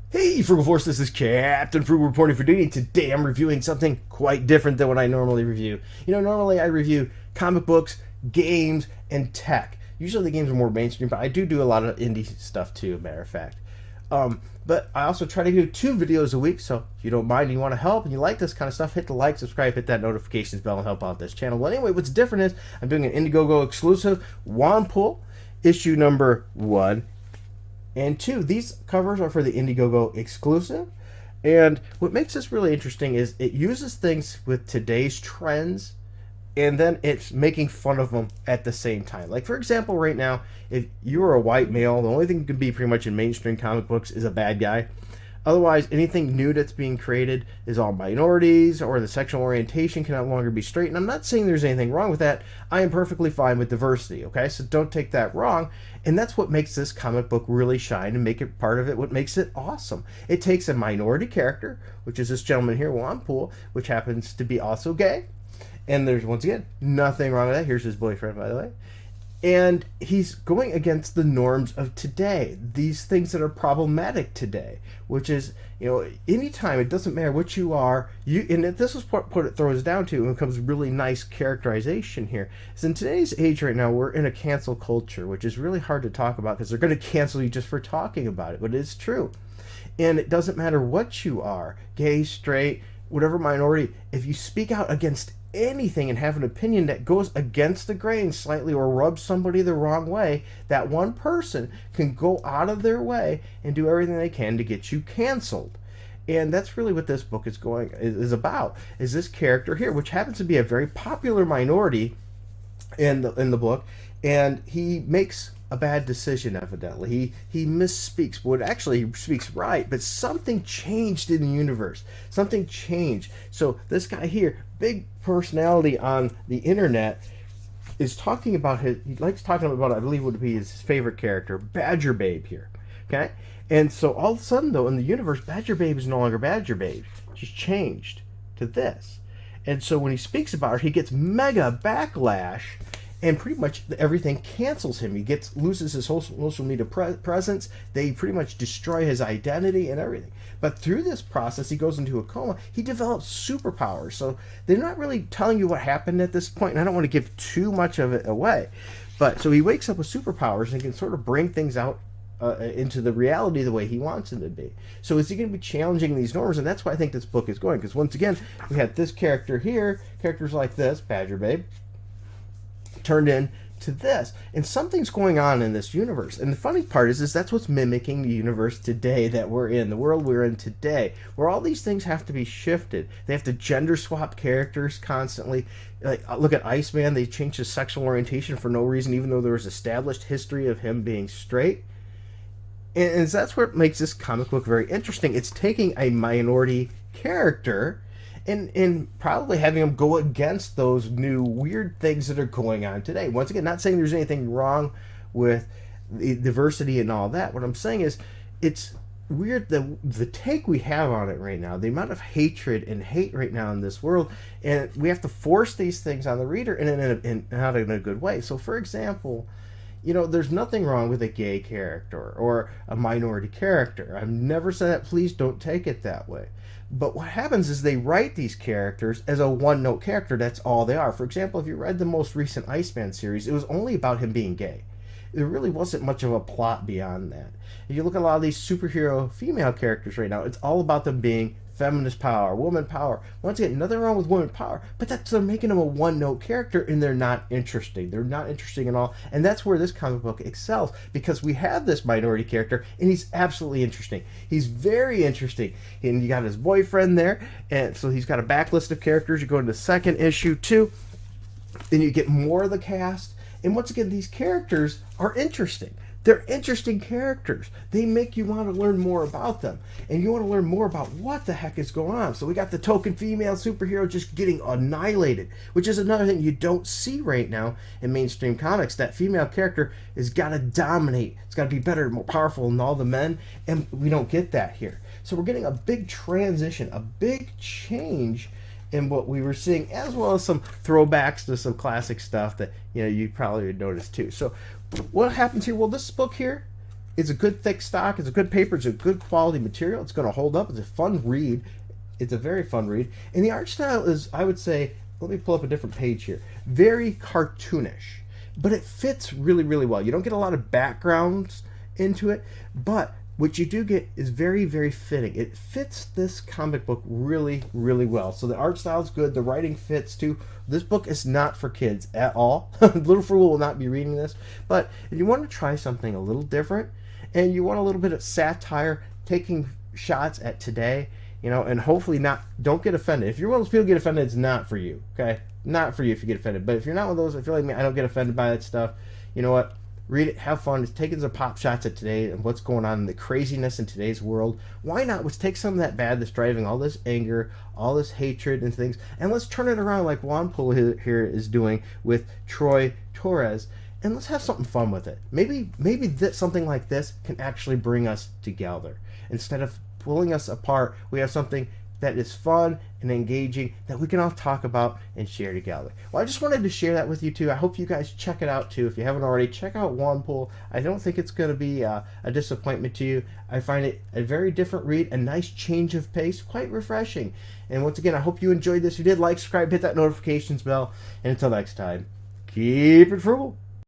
Hey, Frugal Force, this is Captain Frugal reporting for duty. Today I'm reviewing something quite different than what I normally review. Normally I review comic books, games, and tech. Usually the games are more mainstream, but I do a lot of indie stuff too, matter of fact. But I also try to do 2 videos a week, so if you don't mind and you want to help and you like this kind of stuff, hit the like, subscribe, hit that notifications bell, and help out this channel. Well, anyway, what's different is I'm doing an Indiegogo exclusive Wanpool, issue number 1 and 2. These covers are for the Indiegogo exclusive. And what makes this really interesting is it uses things with today's trends and then it's making fun of them at the same time. Like, for example, right now, if you're a white male, the only thing you can be pretty much in mainstream comic books is a bad guy. Otherwise, anything new that's being created is all minorities, or the sexual orientation can no longer be straight. And I'm not saying there's anything wrong with that. I am perfectly fine with diversity, okay? So don't take that wrong. And that's what makes this comic book really shine and make it part of it, what makes it awesome. It takes a minority character, which is this gentleman here, Wanpool, which happens to be also gay. And there's, once again, nothing wrong with that. Here's his boyfriend, by the way. And he's going against the norms of today, these things that are problematic today, which is, anytime, it doesn't matter what you are, and this is what it throws down to, and becomes really nice characterization here, is in today's age right now, we're in a cancel culture, which is really hard to talk about because they're going to cancel you just for talking about it, but it's true. And it doesn't matter what you are, gay, straight, whatever minority, if you speak out against anything and have an opinion that goes against the grain slightly or rubs somebody the wrong way, that one person can go out of their way and do everything they can to get you canceled. And that's really what this book is about, is this character here, which happens to be a very popular minority in the book, and he makes a bad decision. Evidently he misspeaks, but actually he speaks right, but something changed in the universe. Something changed. So this guy here, big personality on the internet, is talking about he likes talking about, I believe would be his favorite character, Badger Babe here. Okay? And so all of a sudden, though, in the universe, Badger Babe is no longer Badger Babe. She's changed to this. And so when he speaks about her, he gets mega backlash, and pretty much everything cancels him. He loses his social media presence. They pretty much destroy his identity and everything. But through this process, he goes into a coma. He develops superpowers. So they're not really telling you what happened at this point, and I don't want to give too much of it away. But so he wakes up with superpowers and can sort of bring things out into the reality the way he wants them to be. So is he going to be challenging these norms? And that's why I think this book is going. Because once again, we had this character here, characters like this, Badger Babe, turned into this, and something's going on in this universe. And the funny part is that's what's mimicking the universe today that we're in, the world we're in today, where all these things have to be shifted. They have to gender swap characters constantly. Like, look at Iceman, they changed his sexual orientation for no reason, even though there was established history of him being straight. And that's what makes this comic book very interesting. It's taking a minority character and probably having them go against those new weird things that are going on today. Once again, not saying there's anything wrong with the diversity and all that. What I'm saying is it's weird, the take we have on it right now, the amount of hatred and hate right now in this world, and we have to force these things on the reader and not in a good way. So, for example, there's nothing wrong with a gay character or a minority character. I've never said that. Please don't take it that way. But what happens is they write these characters as a one-note character. That's all they are. For example, if you read the most recent Iceman series, it was only about him being gay. There really wasn't much of a plot beyond that. If you look at a lot of these superhero female characters right now, it's all about them being feminist power, woman power. Once again, nothing wrong with woman power, but they're making them a one-note character, and they're not interesting. They're not interesting at all, and that's where this comic book excels, because we have this minority character, and he's absolutely interesting. He's very interesting, and you got his boyfriend there, and so he's got a backlist of characters. You go into the second issue too, then you get more of the cast, and once again, these characters are interesting. They're interesting characters. They make you want to learn more about them. And you want to learn more about what the heck is going on. So we got the token female superhero just getting annihilated, which is another thing you don't see right now in mainstream comics. That female character has got to dominate. It's got to be better, more powerful than all the men. And we don't get that here. So we're getting a big transition, a big change in what we were seeing, as well as some throwbacks to some classic stuff that you probably would notice too. So what happens here? Well, this book here It's a good thick stock. It's a good paper. It's a good quality material. It's going to hold up. It's a fun read. It's a very fun read. And the art style is, I would say, let me pull up a different page here, very cartoonish. But it fits really, really well. You don't get a lot of backgrounds into it, but what you do get is very, very fitting. It fits this comic book really, really well. So the art style is good. The writing fits too. This book is not for kids at all. Little Frugal will not be reading this. But if you want to try something a little different and you want a little bit of satire, taking shots at today, you know, and hopefully don't get offended. If you're one of those people who get offended, it's not for you, okay? Not for you if you get offended. But if you're not one of those, I feel like me, I don't get offended by that stuff. You know what? Read it, have fun. It's taking some pop shots at today and what's going on in the craziness in today's world. Why not? Let's take some of that bad that's driving all this anger, all this hatred and things, and let's turn it around like Juan Poole here is doing with Troy Torres, and let's have something fun with it. Maybe something like this can actually bring us together. Instead of pulling us apart, we have something that is fun and engaging that we can all talk about and share together. Well, I just wanted to share that with you too. I hope you guys check it out too. If you haven't already, check out Juan Poole. I don't think it's going to be a disappointment to you. I find it a very different read, a nice change of pace, quite refreshing. And once again, I hope you enjoyed this. If you did, like, subscribe, hit that notifications bell. And until next time, keep it frugal.